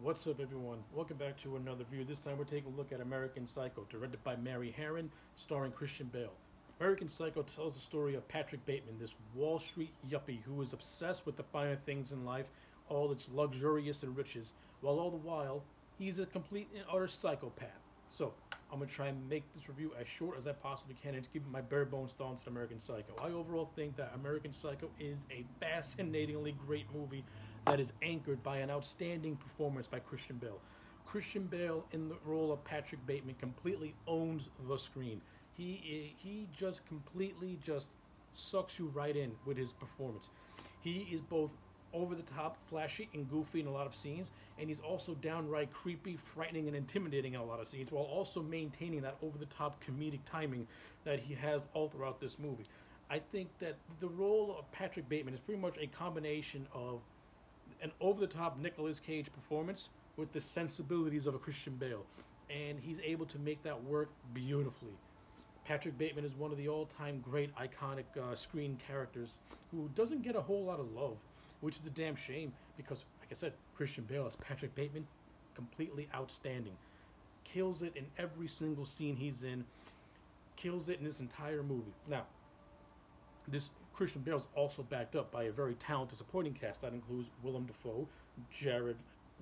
What's up, everyone? Welcome back to another review. This time we're taking a look at American Psycho, directed by Mary Harron, starring Christian Bale. American Psycho tells the story of Patrick Bateman, this Wall Street yuppie who is obsessed with the finer things in life, all its luxurious and riches, while all the while he's a complete and utter psychopath. So, I'm going to try and make this review as short as I possibly can and to give my bare bones thoughts on American Psycho. I overall think that American Psycho is a fascinatingly great movie that is anchored by an outstanding performance by Christian Bale. Christian Bale in the role of Patrick Bateman completely owns the screen. He just completely just sucks you right in with his performance. He is both over the top, flashy, and goofy in a lot of scenes, and he's also downright creepy, frightening, and intimidating in a lot of scenes, while also maintaining that over the top comedic timing that he has all throughout this movie. I think that the role of Patrick Bateman is pretty much a combination of an over the top Nicolas Cage performance with the sensibilities of a Christian Bale, and he's able to make that work beautifully. Patrick Bateman is one of the all-time great iconic screen characters who doesn't get a whole lot of love, which is a damn shame because, like I said, Christian Bale as Patrick Bateman, completely outstanding. Kills it in every single scene he's in. Kills it in this entire movie. Now, this Christian Bale is also backed up by a very talented supporting cast that includes Willem Dafoe, Jared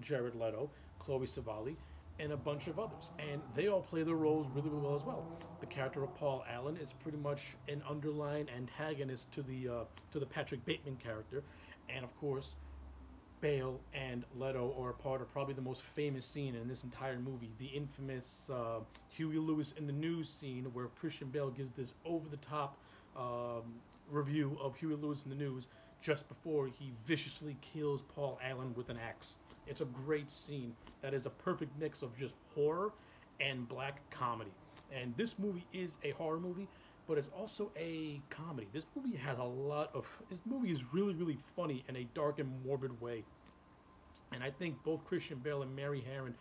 Leto, Chloe Savali, and a bunch of others, and they all play their roles really, really well as well. The character of Paul Allen is pretty much an underlying antagonist to the Patrick Bateman character, and of course, Bale and Leto are a part of probably the most famous scene in this entire movie, the infamous Huey Lewis in the News scene, where Christian Bale gives this over-the-top review of Huey Lewis in the News just before he viciously kills Paul Allen with an axe. It's a great scene that is a perfect mix of just horror and black comedy. And this movie is a horror movie, but it's also a comedy. This movie has a lot of. This movie is really, really funny in a dark and morbid way. And I think both Christian Bale and Mary Harron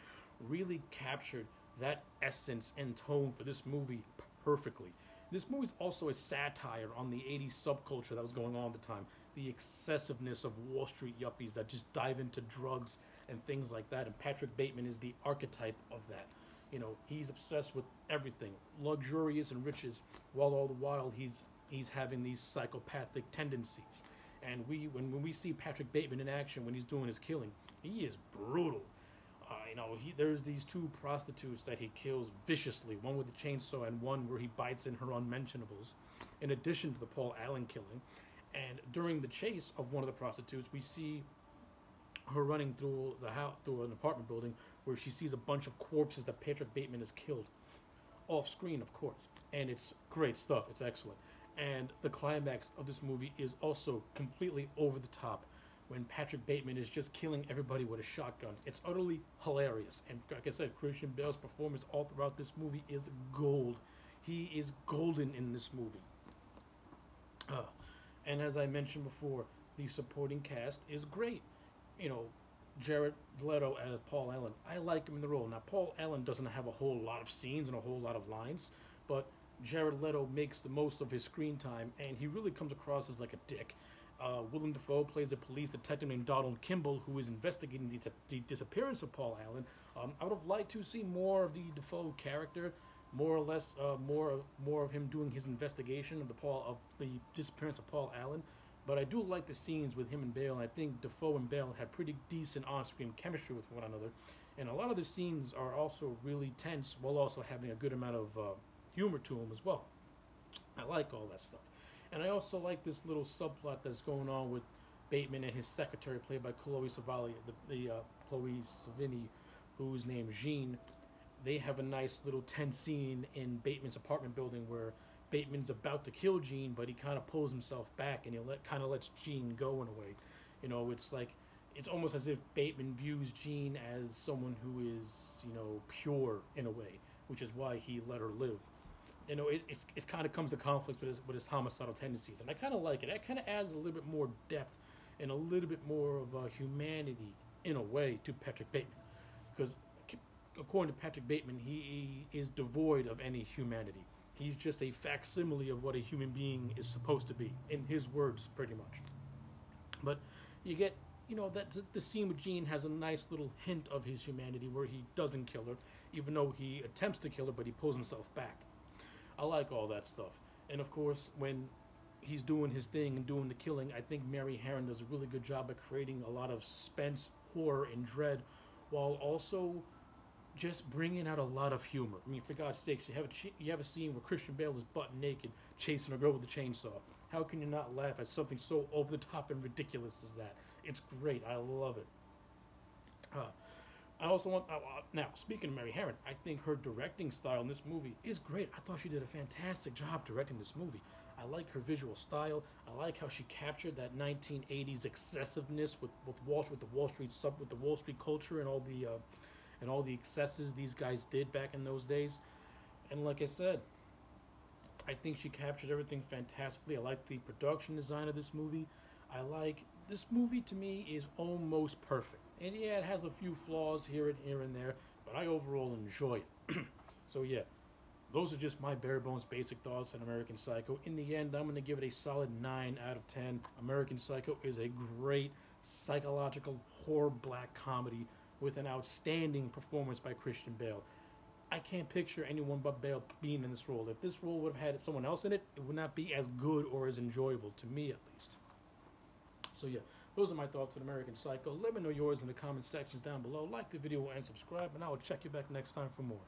really captured that essence and tone for this movie perfectly. This movie is also a satire on the 80s subculture that was going on at the time. The excessiveness of Wall Street yuppies that just dive into drugs and things like that. And Patrick Bateman is the archetype of that. You know, he's obsessed with everything, luxurious and riches, while all the while he's having these psychopathic tendencies. And when we see Patrick Bateman in action when he's doing his killing, he is brutal. There's these two prostitutes that he kills viciously, one with a chainsaw and one where he bites in her unmentionables, in addition to the Paul Allen killing. And during the chase of one of the prostitutes, we see her running through the house, through an apartment building, where she sees a bunch of corpses that Patrick Bateman has killed, off screen, of course. And it's great stuff. It's excellent. And the climax of this movie is also completely over the top, when Patrick Bateman is just killing everybody with a shotgun. It's utterly hilarious. And like I said, Christian Bale's performance all throughout this movie is gold. He is golden in this movie. And as I mentioned before, the supporting cast is great. You know, Jared Leto as Paul Allen. I like him in the role. Now, Paul Allen doesn't have a whole lot of scenes and a whole lot of lines, but Jared Leto makes the most of his screen time, and he really comes across as like a dick. Willem Dafoe plays a police detective named Donald Kimball, who is investigating the disappearance of Paul Allen. I would have liked to see more of the Dafoe character, more or less, more of him doing his investigation of the disappearance of Paul Allen. But I do like the scenes with him and Bale, and I think Dafoe and Bale had pretty decent on-screen chemistry with one another. And a lot of the scenes are also really tense, while also having a good amount of humor to them as well. I like all that stuff. And I also like this little subplot that's going on with Bateman and his secretary, played by Chloe Savali, Chloe Savini, who's named Jean. They have a nice little tense scene in Bateman's apartment building where Bateman's about to kill Jean, but he kind of pulls himself back and he kind of lets Jean go in a way. You know, it's almost as if Bateman views Jean as someone who is, pure in a way, which is why he let her live. It kind of comes to conflict with his homicidal tendencies, and I kind of like it. That kind of adds a little bit more depth and a little bit more of humanity in a way to Patrick Bateman, because according to Patrick Bateman, he is devoid of any humanity. He's just a facsimile of what a human being is supposed to be, in his words, pretty much. But you get you know, that the scene with Gene has a nice little hint of his humanity where he doesn't kill her, even though he attempts to kill her, but he pulls himself back. I like all that stuff. And of course, when he's doing his thing and doing the killing, I think Mary Harron does a really good job of creating a lot of suspense, horror, and dread, while also just bringing out a lot of humor. I mean, for God's sakes, you have a scene where Christian Bale is butt naked chasing a girl with a chainsaw. How can you not laugh at something so over the top and ridiculous as that? It's great. I love it. I also want now speaking of Mary Harron, I think her directing style in this movie is great. I thought she did a fantastic job directing this movie. I like her visual style. I like how she captured that 1980s excessiveness with the Wall Street with the Wall Street culture and all the excesses these guys did back in those days. And like I said, I think she captured everything fantastically. I like the production design of this movie. I like this movie. To me, is almost perfect. And yeah, it has a few flaws here and there, but I overall enjoy it. So yeah, those are just my bare bones basic thoughts on American Psycho. In the end, I'm going to give it a solid 9 out of 10. American Psycho is a great psychological horror black comedy with an outstanding performance by Christian Bale. I can't picture anyone but Bale being in this role. If this role would have had someone else in it, it would not be as good or as enjoyable, to me at least. So yeah, those are my thoughts on American Psycho. Let me know yours in the comment sections down below. Like the video and subscribe, and I will check you back next time for more.